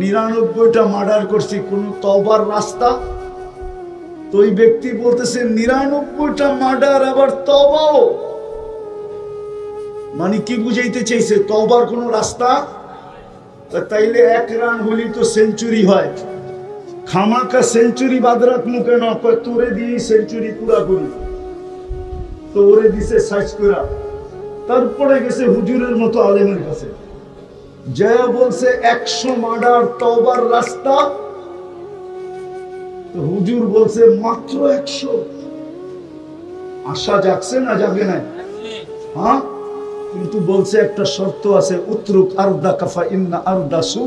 99টা murder করছি, কোন তওবার রাস্তা? তো ওই ব্যক্তি বলতেছে 99টা মার্ডার আবার তওবাও, মানে কি বুঝাইতে চাইছে? তওবার কোন রাস্তা? তাইলে 1 রান হলি তো সেঞ্চুরি হয়, খামাকা সেঞ্চুরি বাদ রাখলু কেন? তোরে দিয়ে সেঞ্চুরি পুরা করি, তো ওরে দিছে সাইজ করা, তারপরে গেছে হুজুরের মতো আলেমের কাছে, জয়া বলছে 100 মার্ডার তওবার রাস্তা। তো হুজুর বলছে মাত্র 100। আশা জাগছে না জাগে নাই? হ্যাঁ, কিন্তু বলছে একটা শর্ত আছে, উতরুক আরদা কাফা ইন্না আরদা সু,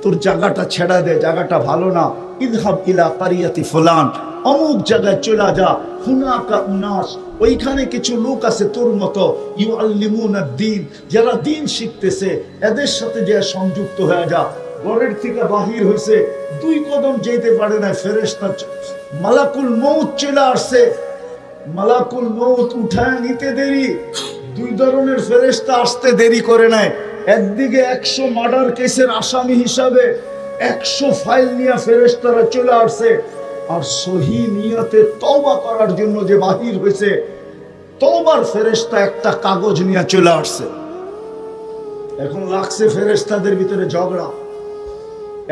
তোর জায়গাটা ছেড়া দে, জায়গাটা ভালো না। ইযহাব ইলা কারিয়াতি ফুলান, অমুক জায়গায় চলে যা, হুনাকা উনাস, ওইখানে কিছু লোক আছে তোর মতো, ইউআল্লিমুনা দ্বীন, যারা দ্বীন শিখতেছে, এদের সাথে যে সংযুক্ত হয়ে যা। ঘরের থেকে বাহির হয়েছে, 2 কদম যেতে পারে না, ফেরেশতা মালাকুল মউত চলে আসছে। মালাকুল মউত উঠায় নিতে দেরি, 2 ধরনের ফেরেশতা আসতে দেরি করে নাই। একদিকে 100 মার্ডার কেসের আসামি হিসাবে 100 ফাইল নিয়ে ফেরেশতারা চলে আসছে, আর সহি নিয়তে তওবা করার জন্য যে বাহির হয়েছে, তওবার ফেরেশতা একটা কাগজ নিয়ে চলে আসছে। এখন লাগছে ফেরেশতাদের ভিতরে ঝগড়া,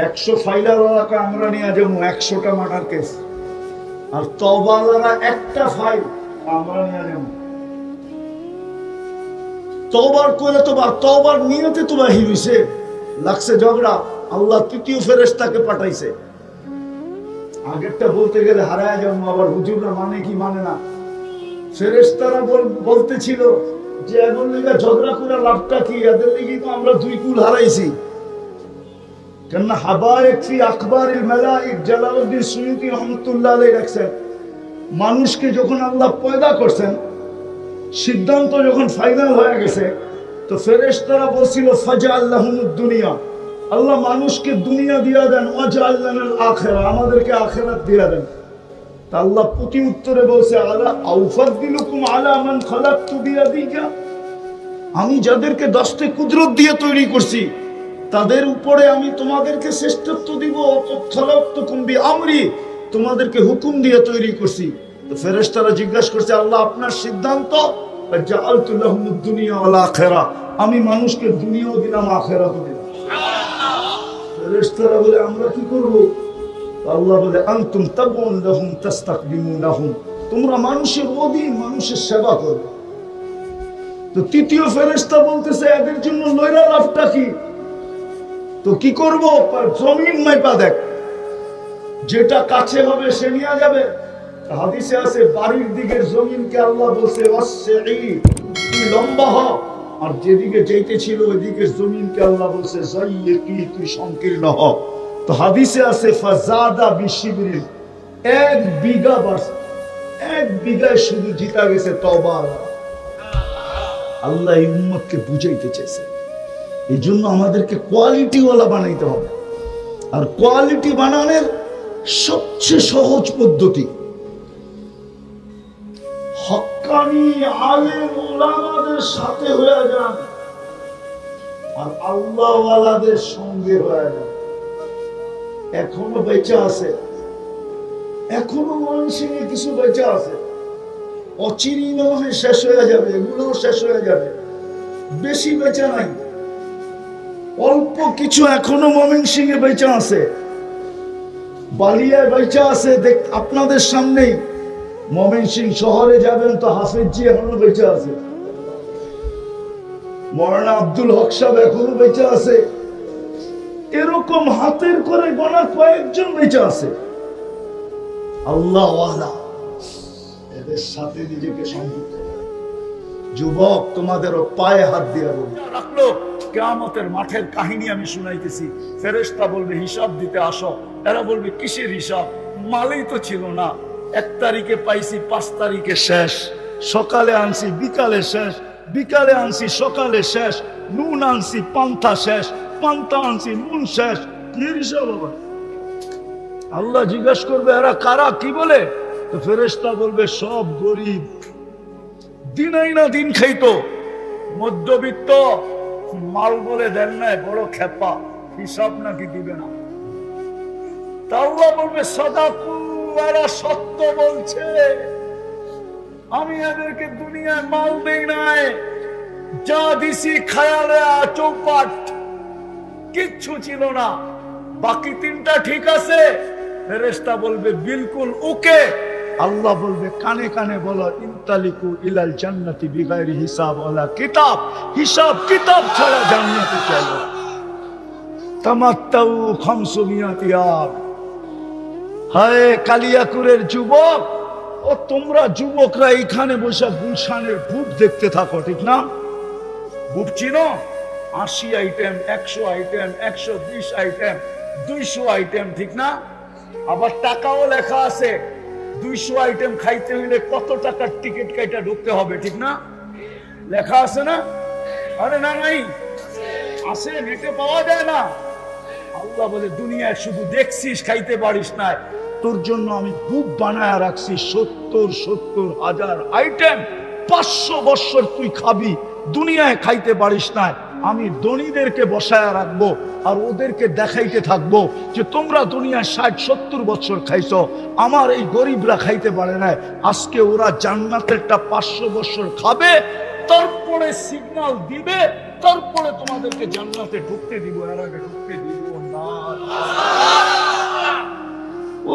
100 ফাইলাওয়ালাকে আমরা নিয়ে যাবো 100টা মার্ডার কেস, আর তওবাওয়ালারা একটা ফাইল আমরা নিয়ে যাবো। তওবার করে তো তওবার নিয়তে তো বাহির হইছে, লাগছে ঝগড়া। আল্লাহ 3য় ফেরেশতাকে পাঠাইছে। আগেরটা বলতে গেলে হারায় যাবো, আবার হুজুররা মানে কি মানে না। ফেরেশতারা বলতেছিল যে এমন লিগা ঝগড়া করে লাভটা কি, এদের লিগে তো আমরা 2 কুল হারাইছি। কেননা হাবায়েক ফি আখবারিল মালাইক, জালালউদ্দিন সুয়ুতী রহমাতুল্লাহ আলাইহি রাখছেন, মানুষকে যখন আল্লাহ পয়দা করছেন, সিদ্ধান্ত যখন ফাইনাল হয়ে গেছে, তো ফেরেশতারা বলছিল ফাজআল লাহুমুদ দুনিয়া, আল্লাহ মানুষকে দুনিয়া দিয়া দেন, ওয়াজআল লানাল আখিরা, আমাদেরকে আখিরাত দিয়া দেন। তা আল্লাহ প্রতি উত্তরে বলছে আলা আউফাদ্দিলুকুম আলা মান খালাকতু বিয়াদিকা, আমি যাদেরকে দস্তে কুদরত দিয়ে তৈরি করছি তাদের উপরে আমি তোমাদেরকে শ্রেষ্ঠত্ব দিব। খালাকতুকুম বিআমরি, তোমাদেরকে হুকুম দিয়ে তৈরি করছি। তো ফেরেশতারা জিজ্ঞাসা করছে আল্লাহ আপনার সিদ্ধান্ত? জাআলতু লাহুমুদ দুনিয়া ওয়াল আখিরা, আমি মানুষকে দুনিয়াও দিলাম আখিরাতও দিলাম। ফেরেশতারা বলে আমরা কি করব? আল্লাহ বলে আনতুম তাবউন লাহুম তাস্তাকদিমুন লাহুম, তোমরা মানুষের অধীন, মানুষের সেবা করবে। তো 3য় ফেরেশতা বলতেছে এদের জন্য লয়রা লাভটা কি? তো কি করব? জমিন মাইপা দেখ, যেটা কাছে হবে সে নিয়ে যাবে। হাদিসে আছে বাড়ির দিকের জমিনকে আল্লাহ বলছে ওয়াসসি, তুই লম্বা হ, আর যেদিকে যেতে ছিল ওই দিকের জমিনকে আল্লাহ বলছে যায়্যিকি, তুই সংকীর্ণ হ। তো হাদিসে আছে ফাজাদা বিশিবরিন, 1 বিঘা বাস, 1 বিঘায় শুধু জিতা গেছে তওবা। আল্লাহ এই উম্মতকে বুঝাইতে চাইছে, এই জন্য আমাদেরকে কোয়ালিটিওয়ালা বানাইতে হবে। আর কোয়ালিটি বানানোর সবচেয়ে সহজ পদ্ধতি হক্কানি আলেম ওলামাদের সাথে হয়ে যান, আর আল্লাহওয়ালাদের সঙ্গে হয়ে যান। এখনো বেঁচে আছে, এখনো মানুষের কিছু বেঁচে আছে, অচিরি নয় শেষ হয়ে যাবে, এগুলোও শেষ হয়ে যাবে, বেশি বেঁচে নাই, অল্প কিছু এখনো ময়মনসিংহে বেঁচে আছে, বালিয়ায় বেঁচে আছে। আপনাদের সামনেই ময়মনসিংহ শহরে যাবেন তো হাফেজজি এখনো বেঁচে আছে, মৌলানা আব্দুল হক সাহেব এখনো বেঁচে আছে, এরকম হাতের করে গোনা কয়েকজন বেঁচে আছে। আল্লাহওয়ালা, এদের সাথে নিজেকে সংযুক্ত। যুবক, তোমাদেরও পায়ে হাত দিয়ে রাখলো। কিয়ামতের মাঠের কাহিনী আমি শুনাইতেছি, ফেরেশতা বলবে হিসাব দিতে আসো, এরা বলবে কিসের হিসাব, মালই তো ছিল না, 1 তারিখে পাইছি, 5 তারিখে শেষ, সকালে আনছি বিকালে শেষ, বিকালে আনছি সকালে শেষ, নুন আনছি পান্তা শেষ, পান্তা আনছি নুন শেষ, কি হিসাব হবে? আল্লাহ জিজ্ঞাসা করবে এরা কারা, কি বলে? তো ফেরেশতা বলবে সব গরিব, দিনাই না দিন খাইতো, মধ্যবিত্ত, মাল বলে দেন নাই, বড় খেপা, হিসাব নাকি দিবে না? তা আল্লাহ বলবে সাদাকু, এরা সত্য বলছে, আমি এদেরকে দুনিয়ায় মাল দেই নাই, যা দিছি খায়ালে চৌপাট, কিচ্ছু ছিল না, বাকি তিনটা ঠিক আছে। ফেরেশতা বলবে বিলকুল ওকে। আল্লাহ বলবে কানে কানে বলো ইনতালিকু ইলাল জান্নাতি বিগাইরি হিসাব ওয়ালা কিতাব, হিসাব কিতাব ছাড়া জান্নাতে চলো। তামাত্তাউ 500 ইয়াম। হায় কালিয়াকুরের যুবক, ও তোমরা যুবকরা এখানে বসে গুলশানের বুক দেখতে থাকো, ঠিক না? বুক চিনো? 80 আইটেম, 100 আইটেম, 120 আইটেম, 200 আইটেম, ঠিক না? আবার টাকাও লেখা আছে, 200 আইটেম খাইতে হইলে কত টাকার টিকিট কাইটা ঢুকতে হবে, ঠিক না? লেখা আছে না? আরে না, নাই আছে, নেটে পাওয়া যায় না। আল্লাহ বলে দুনিয়ায় শুধু দেখছিস, খাইতে পারিস না, তোর জন্য আমি বুক বানায় রাখছি 70,000 আইটেম। 500 বছর তুই খাবি, দুনিয়ায় খাইতে পারিস না। আমি ধনীদেরকে বসায় রাখবো আর ওদেরকে দেখাইতে থাকবো যে তোমরা দুনিয়ায় 60-70 বছর খাইছো, আমার এই গরিবরা খাইতে পারে না। আজকে ওরা জান্নাতেরটা 500 বছর খাবে, তারপরে সিগন্যাল দিবে, তারপরে তোমাদেরকে জান্নাতে ঢুকতে দিব, এর আগে ঢুকতে দিব না।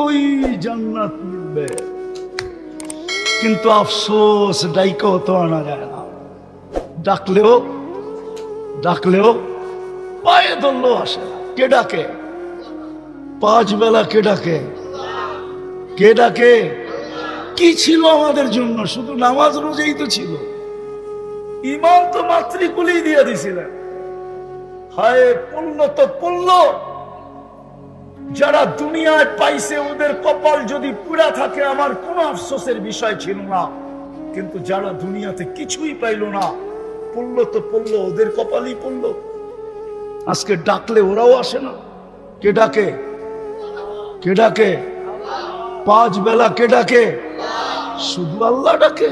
ওই জান্নাত মিলবে, কিন্তু আফসোস ডাইকেও তো আনা যায় না। ডাকলেও পায়ে ধরলেও আসে না। কে ডাকে? 5 বেলা কে ডাকে? কে ডাকে? কি ছিল আমাদের জন্য? শুধু নামাজ রোজাই তো ছিল, ইমান তো মাতৃকুলেই দিয়ে দিছিলেন। হায় পড়ল তো পড়ল, যারা দুনিয়ায় পাইছে ওদের কপাল যদি পুরা থাকে আমার কোনো আফসোসের বিষয় ছিল না, কিন্তু যারা দুনিয়াতে কিছুই পাইল না, পড়লো তো পড়লো, ওদের কপালই পড়লো। আজকে ডাকলে ওরাও আসে না। কে ডাকে? কে ডাকে? 5 বেলা কে ডাকে? শুধু আল্লাহ ডাকে।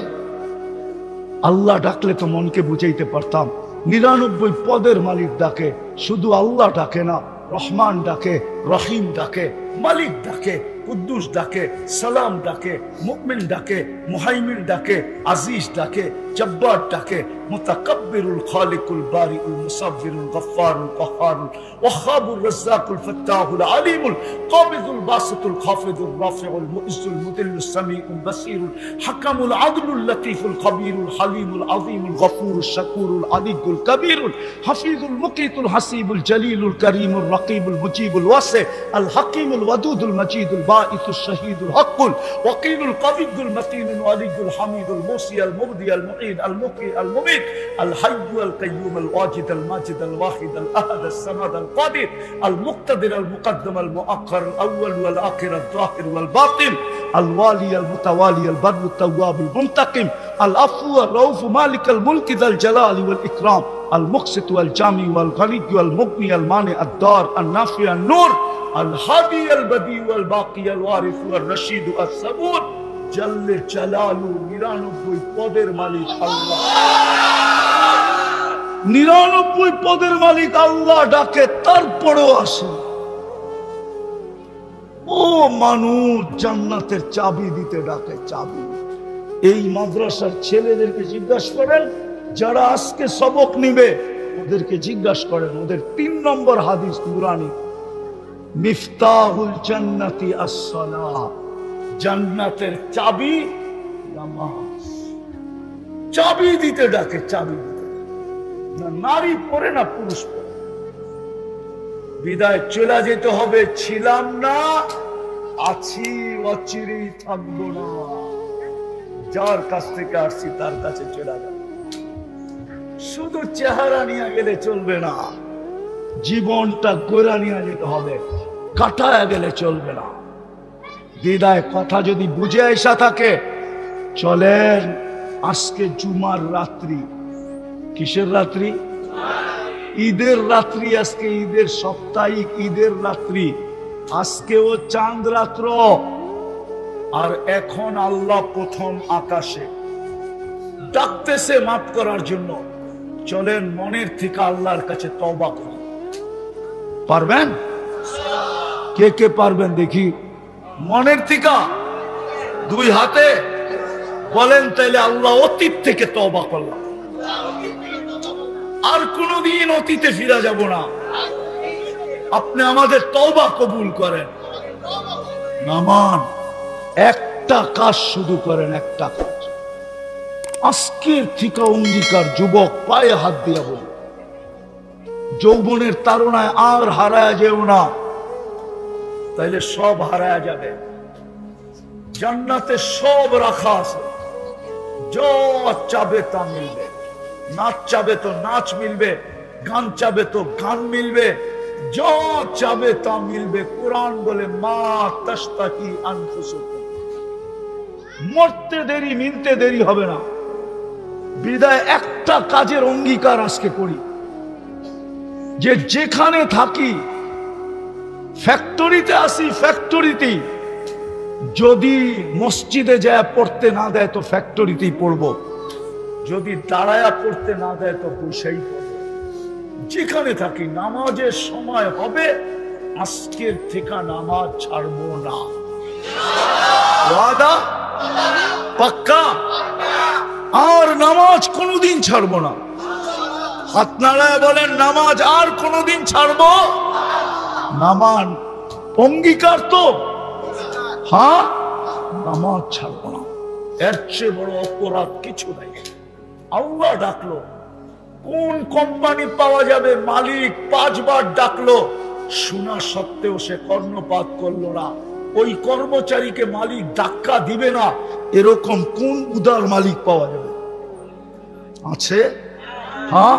আল্লাহ ডাকলে তো মনকে বুঝাইতে পারতাম। 99 পদের মালিক ডাকে, শুধু আল্লাহ ডাকে না। রহমান ডাকে, রহিম ডাকে, মালিক ডাকে, কুদ্দুস ডাকে, সালাম ডাকে, মুমিন ডাকে, মুহাইমিন ডাকে, আজিজ ডাকে, জব্বার ডাকে, মুতাকাব্বিরুল খালিকুল বারিউল মুসাব্বিরুল গফফারুল কহ্হারুল ওয়াহ্হাবুর রাজ্জাকুল ফাত্তাহুল আলিমুল কাবিদুল বাসিতুল খাফিদুল রাফিউল মুইজ্জুল মুদিল্লুস সামিউল বাসিরুল হাকামুল আদলুল লতীফুল খবীরুল হালিমুল আযীমুল গফুরুশ শাকুরুল আলিয়ুল কবীরুল হাফিজুল মুকিতুল হাসিবুল জলিলুল করিমুল রকিবুল মুজিবুল ওয়াসি আল হাকিমুল ওয়াদুদুল মজিদুল বাঈসুশ শহীদুল হকুল ওয়াকিলুল কবিদুল মতিনুল ওয়ালিদুল হামিদুল মুসি আল মুবদি আল মুঈদ আল মুকি আল মুমিত আল হাইয়্যু আল কাইয়্যুম আল ওয়াজিদ আল মাজিদ আল ওয়াহিদ আল আহাদ আল সামাদ আল কাদির আল মুক্তাদির আল মুকদ্দম আল মুআক্খার আল আউয়াল ওয়াল আখির আল যাহির ওয়াল বাতিন আল ওয়ালি আল মুতাওয়ালি আল বাররু তাওয়াব আল মুনতাকিম আল আফু আল রাউফ মালিক আল মুলক যাল জালালি ওয়াল ইকরাম المقسط والجامع والغني والمغني المانع الدار النافع النور الهادي البديع والباقي الوارث والرشيد الصبور جل جلاله 99 পদের মালিক আল্লাহ। 99 পদের মালিক আল্লাহ ডাকে, তারপরেও আসে। ও মানুষ জান্নাতের চাবি দিতে ডাকে, চাবি। এই মাদ্রাসার ছেলেদেরকে জিজ্ঞাসা করেন, যারা আজকে সবক নিবে ওদেরকে জিজ্ঞাসা করেন, ওদের 3 নম্বর হাদিস কুরআনী, মিফতাহুল জান্নাতি আস-সালাহ, জান্নাতের চাবি নামাজ। চাবি দিতে ডাকে, চাবি দিতে। না নারী পড়ে না পুরুষ পড়ে। বিদায় চলে যেতে হবে, ছিলাম না, আছি, অচিরেই থাকবো না। যার কাছ থেকে আসছি তার কাছে চলে যাবে। শুধু চেহারা নিয়ে গেলে চলবে না, জীবনটা গোড়া নিয়ে যেতে হবে, কাটায় গেলে চলবে না। বিদায় কথা যদি বুঝে আসা থাকে, চলেন আজকে জুমার রাত্রি। কিসের রাত্রি? ঈদের রাত্রি। আজকে ঈদের সাপ্তাহিক ঈদের রাত্রি। আজকেও চাঁদ রাত্র, আর এখন আল্লাহ প্রথম আকাশে ডাকতেছে মাফ করার জন্য। চলেন মনের থেকে আল্লাহর কাছে তওবা করি। পারবেন? কে কে পারবেন দেখি মনের থেকে দুই হাতে বলেন, তাইলে আল্লাহ অতীত থেকে তওবা করলাম, আর কোনদিন অতীতে ফিরে যাব না। আপনি আমাদের তওবা কবুল করেন। নামান একটা কাজ শুধু করেন, একটা কাজ। আজকের থেকে অঙ্গীকার, যুবক পায়ে হাত দিয়া বলি, যৌবনের তাড়নায় আর হারায় যেও না, তাইলে সব হারায় যাবে। জান্নাতে সব রাখা আছে, যা চাবে তা মিলবে। নাচ চাবে তো নাচ মিলবে, গান চাবে তো গান মিলবে, যা চাবে তা মিলবে। কোরআন বলে মা তাশতাকি আনফুসুকুম, মরতে দেরি মিলতে দেরি হবে না। বিদায় একটা কাজের অঙ্গীকার আজকে করি, যে যেখানে থাকি, ফ্যাক্টরিতে আসি, ফ্যাক্টরিতেই যদি মসজিদে যায় পড়তে না দেয় তো ফ্যাক্টরিতেই পড়বো, যদি দাঁড়ায়া পড়তে না দেয় তো বসেই পড়বো। যেখানে থাকি নামাজের সময় হবে, আজকের থেকে নামাজ ছাড়বো না। ওয়াদা পাক্কা? আর নামাজ কোনোদিন ছাড়বো না। হাত নাড়ায় বলেন, নামাজ আর কোনোদিন ছাড়বো নামান। অঙ্গীকার তো, হ্যাঁ, নামাজ ছাড়বো না। এর চেয়ে বড় অপরাধ কিছু নাই। আল্লাহ ডাকলো, কোন কোম্পানি পাওয়া যাবে, মালিক 5 বার ডাকলো, শোনা সত্ত্বেও সে কর্ণপাত করলো না। ওই কর্মচারীকে মালিক ধাক্কা দিবে না, এরকম কোন উদার মালিক পাওয়া যাবে? আছে? হ্যাঁ,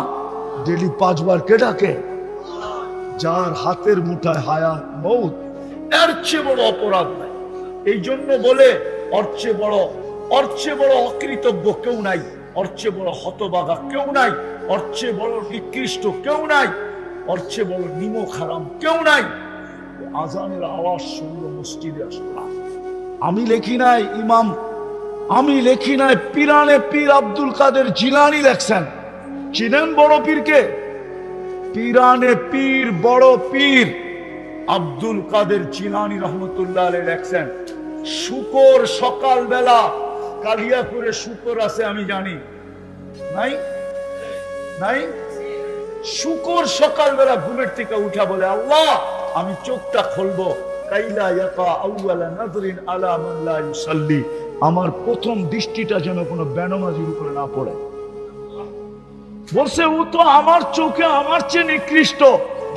ডেলি 5 বার কে ডাকে? যার হাতের মুঠায় হায়াত মউত। এর চেয়ে বড় অপরাধ নাই। এই জন্য বলে ওর চেয়ে বড় অকৃতজ্ঞ কেউ নাই, ওর চেয়ে বড় হতভাগা কেউ নাই, ওর চেয়ে বড় নিকৃষ্ট কেউ নাই, ওর চেয়ে বড় নিমক হারাম কেউ নাই। আজানের আওয়াজ শুনলো, মসজিদে আসলো না। আমি লেখি নাই ইমাম, আমি লেখি নাই, পিরানে পীর আব্দুল কাদের জিলানী লেখছেন। চিনেন বড় পীরকে? পিরানে পীর, বড় পীর আব্দুল কাদের জিলানী রহমতুল্লাহ আলাইহি লেখছেন, শুকর সকাল বেলা, কালিয়াপুরে শুকর আছে আমি জানি, নাই? নাই? শুকর সকাল বেলা ঘুমের থেকে উঠা বলে, আল্লাহ আমি চোখটা খুলবো, কাইলা ইয়াকা আউয়ালা নাযরিন আলা মান লা ইউসাল্লি, আমার প্রথম দৃষ্টিটা যেন কোনো বেনামাজির উপরে না পড়ে। বলছে, ও তো আমার চোখে আমার চেয়ে নিকৃষ্ট,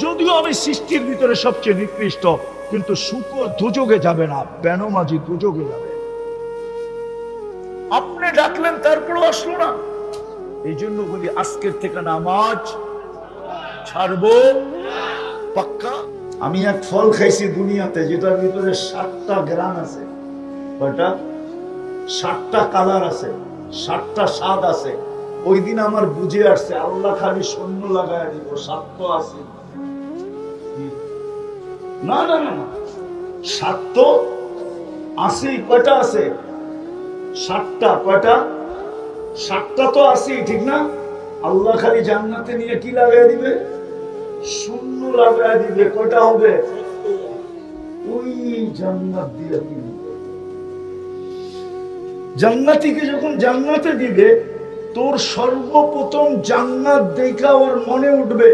যদিও আমি সৃষ্টির ভিতরে সবচেয়ে নিকৃষ্ট, কিন্তু শুকর দুযোগে যাবে না, বেনামাজি দুযোগে যাবে। আপনি ডাকলেন তারপরও আসলো না। এই জন্য বলি, আজকের থেকে নামাজ ছাড়বো পাক্কা। আমি এক ফল খাইছি দুনিয়াতে, যেটার ভিতরে 7টা গ্রাম আছে। কয়টা? 7টা কালার আছে, 7টা স্বাদ আছে। ওই দিন আমার বুঝে আসছে, আল্লাহ খালি শূন্য লাগায় দিব, 7 তো আছে না। না না না, 7 তো আছে। কয়টা আছে? 7টা। কয়টা? 7টা তো আছে, ঠিক না? আল্লাহ খালি জান্নাতে নিয়ে কি লাগাই দিবে? শূন্য লাগাই দিবে। কয়টা হবে? ওই জান্নাত দিয়ে দিবে। জান্নাতীকে যখন জান্নাতে দিবে, তোর সর্বপ্রথম জান্নাত দেখা ওর মনে উঠবে,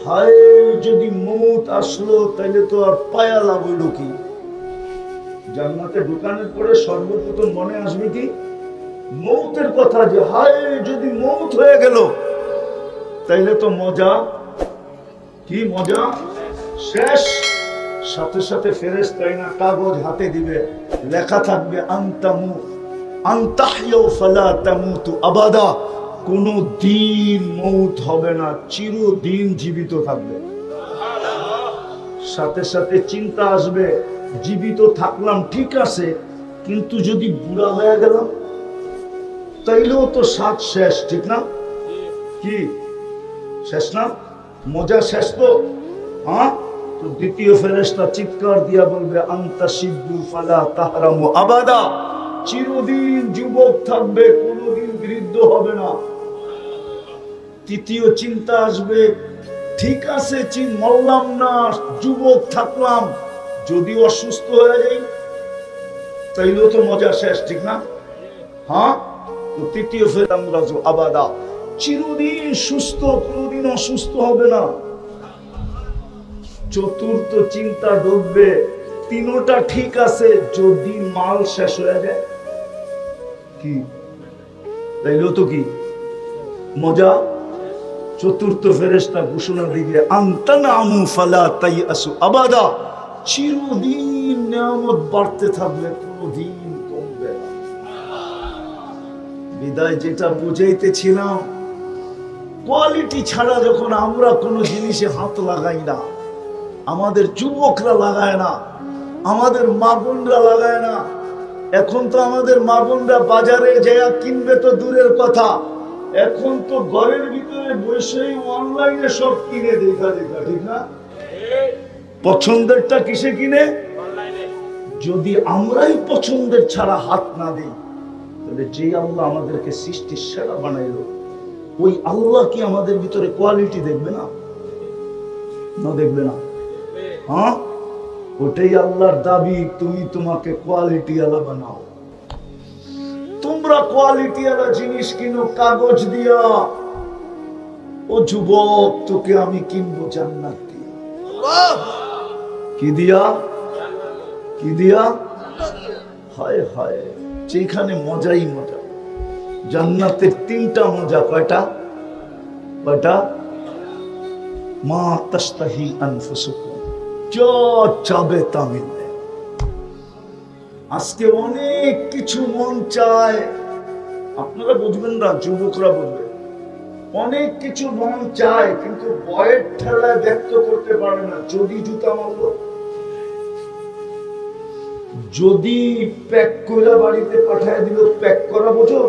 হায় যদি মউত আসলো তাইলে তো আর পায়া লাগল কি? জান্নাতে ঢুকানোর পরে সর্বপ্রথম মনে আসবে কি? মউতের কথা, যে হায় যদি মউত হয়ে গেল তাইলে তো মজা। কি মজা? শেষ। সাথে সাথে ফেরেশতা কাগজ হাতে দিবে, লেখা থাকবে আনতাহইউ ফালা তামুতু আবাদা, কোনো দিন মউত হবে না, চিরদিন জীবিত থাকবে। সাথে সাথে চিন্তা আসবে, জীবিত থাকলাম ঠিক আছে, কিন্তু যদি বুড়া হয়ে গেলাম তাইলেও তো স্বাদ শেষ, ঠিক না? কি শেষ না? মজা শেষ তো? হ্যাঁ। তো দ্বিতীয় ফেরেশতা চিৎকার দিয়া বলবে, আনতা শিব্বু ফালা তাহরামু আবাদা, চিরদিন যুবক থাকবে, কোনোদিন বৃদ্ধ হবে না। তৃতীয় চিন্তা আসবে, ঠিক আছে মরলাম না, যুবক থাকলাম, যদি অসুস্থ হয়ে যাই তাইলেও তো মজা শেষ, ঠিক না? হ্যাঁ, তৃতীয় ফেরামরাজু আবাদা, চিরদিন সুস্থ, কোনদিন অসুস্থ হবে না। চতুর্থ চিন্তা ঢুকবে, তিনটা ঠিক আছে, যদি মাল শেষ হয়ে যায় কি তাইলেও তো কি মজা। চতুর্থ ফেরেশতা ঘোষণা দিবে আনতানামু ফালা তাইয়াসু আবাদা, চিরদিন নিয়ামত বাড়তে থাকবে, কোনদিন কমবে না। বিদায় যেটা বুঝাইতেছিলাম, কোয়ালিটি ছাড়া যখন আমরা কোনো জিনিসে হাত লাগাই না, আমাদের যুবকরা লাগায় না, আমাদের মা বোনরা লাগায় না। এখন তো আমাদের মা বোনরা বাজারে যায় কিনবে তো দূরের কথা, এখন তো ঘরের ভিতরে বসেই অনলাইনে সব কিনে দেখা, ঠিক না? পছন্দেরটা কিসে কিনে? যদি আমরাই পছন্দের ছাড়া হাত না দিই, তাহলে যে আল্লাহ আমাদেরকে সৃষ্টির সেরা বানাইল, ওই আল্লাহ কি আমাদের ভিতরে কোয়ালিটি দেখবে না? না দেখবে না? হ্যাঁ, ওটাই আল্লাহর দাবি, তুমি তোমাকে কোয়ালিটি আলা বানাও। তোমরা কোয়ালিটি আলা জিনিস কিনো কাগজ দিয়া, ও যুবক তোকে আমি কিনবো জান্নাত দিয়া। কি দিয়া? কি দিয়া? হায় হায়, যেখানে মজাই মজা। জান্নাতের তিনটা মজা, কয়টা? কয়টা? মা তাশতাহি আনফুসুকুম, যা চাবে তা মিলবে। আজকে অনেক কিছু মন চায়, আপনারা বুঝবেন না, যুবকরা বুঝবে। অনেক কিছু মন চায়, কিন্তু বয়ের ঠেলায় ব্যক্ত করতে পারে না। যদি জুতা মারল, যদি প্যাক করে বাড়িতে পাঠায় দিল, প্যাক করা বোঝো,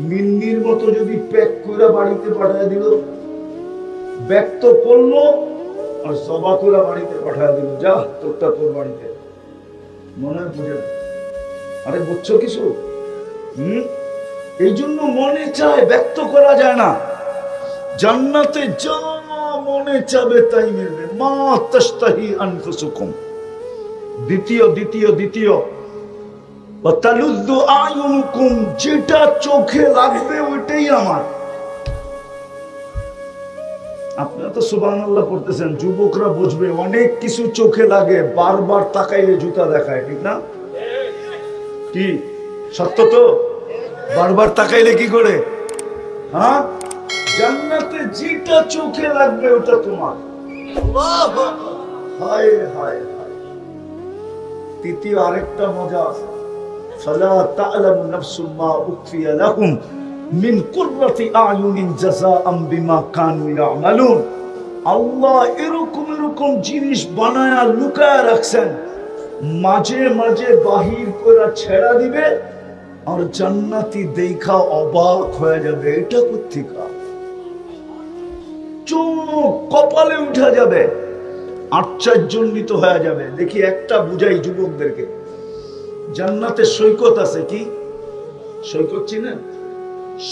মিন্দির মতো যদি প্যাক করে বাড়িতে পাঠায় দিল, ব্যক্ত করলো আর সবা করে বাড়িতে পাঠায় দিল, যা তোরটা তোর বাড়িতে, মনে বুঝে না। আরে বুঝছো কিছু? এই জন্য মনে চায়, ব্যক্ত করা যায় না। জান্নাতে যা মনে চাবে তাই মিলবে, মা তাশতাহি আনফুসুকুম। দ্বিতীয় দ্বিতীয় দ্বিতীয় ওয়া তালুযু আয়ুনুকুম, যেটা চোখে লাগবে ওইটাই আমার। আপনারা তো সুবহানাল্লাহ করতেছেন, যুবকরা বুঝবে। অনেক কিছু চোখে লাগে, বারবার তাকাইলে জুতা দেখায়, ঠিক না? কি সত্য তো? বারবার তাকাইলে কি করে? হ্যাঁ, জান্নাতে যেটা চোখে লাগবে ওটা তোমার। হায় হায় হায়। তৃতীয় আরেকটা মজা আছে, ফালা তা'লামু নাফসুম মা উখফিয়া লাহুম মিন কুররাতি আয়ুনিন জাযাআম বিমা কানু ইয়ামালুন। আল্লাহ এরকম এরকম জিনিস বানায়া লুকায়া রাখছেন, মাঝে মাঝে বাহির করে ছেড়া দিবে, আর জান্নাতি দেখা অবাক হয়ে যাবে, এটা কোত্থেকা? চোখ কপালে উঠা যাবে, আশ্চর্যান্বিত হয়ে যাবে। দেখি একটা বুঝাই যুবকদেরকে, জান্নাতে সৈকত আছে। কি সৈকত চিনেন?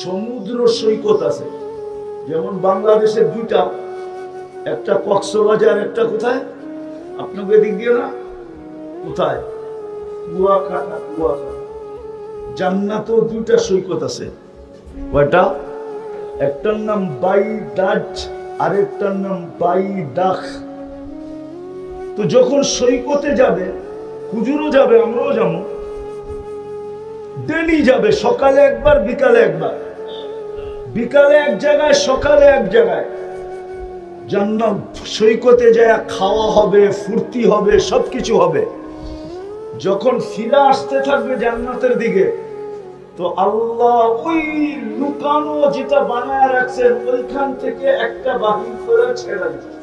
সমুদ্র সৈকত আছে। যেমন বাংলাদেশের দুইটা, একটা কক্সবাজার, একটা কোথায় আপনাকে দিক দিয়ে না, কোথায় কুয়াকাটা। কুয়াকাটা জান্নাতেও দুইটা সৈকত আছে। কয়টা? একটার নাম বাইদাজ, আরেকটার নাম বাইদাখ। তো যখন সৈকতে যাবে, হুজুরও যাবে, আমরাও যাবো, ডেলি যাবে, সকালে একবার বিকালে একবার, বিকালে এক জায়গায় সকালে এক জায়গায়। জান্নাত সৈকতে যায় খাওয়া হবে, ফুর্তি হবে, সবকিছু হবে। যখন ফিরে আসতে থাকবে জান্নাতের দিকে, তো আল্লাহ ওই লুকানো যেটা বানায় রাখছেন ওইখান থেকে একটা বাহির করে ছেড়ে দিচ্ছে।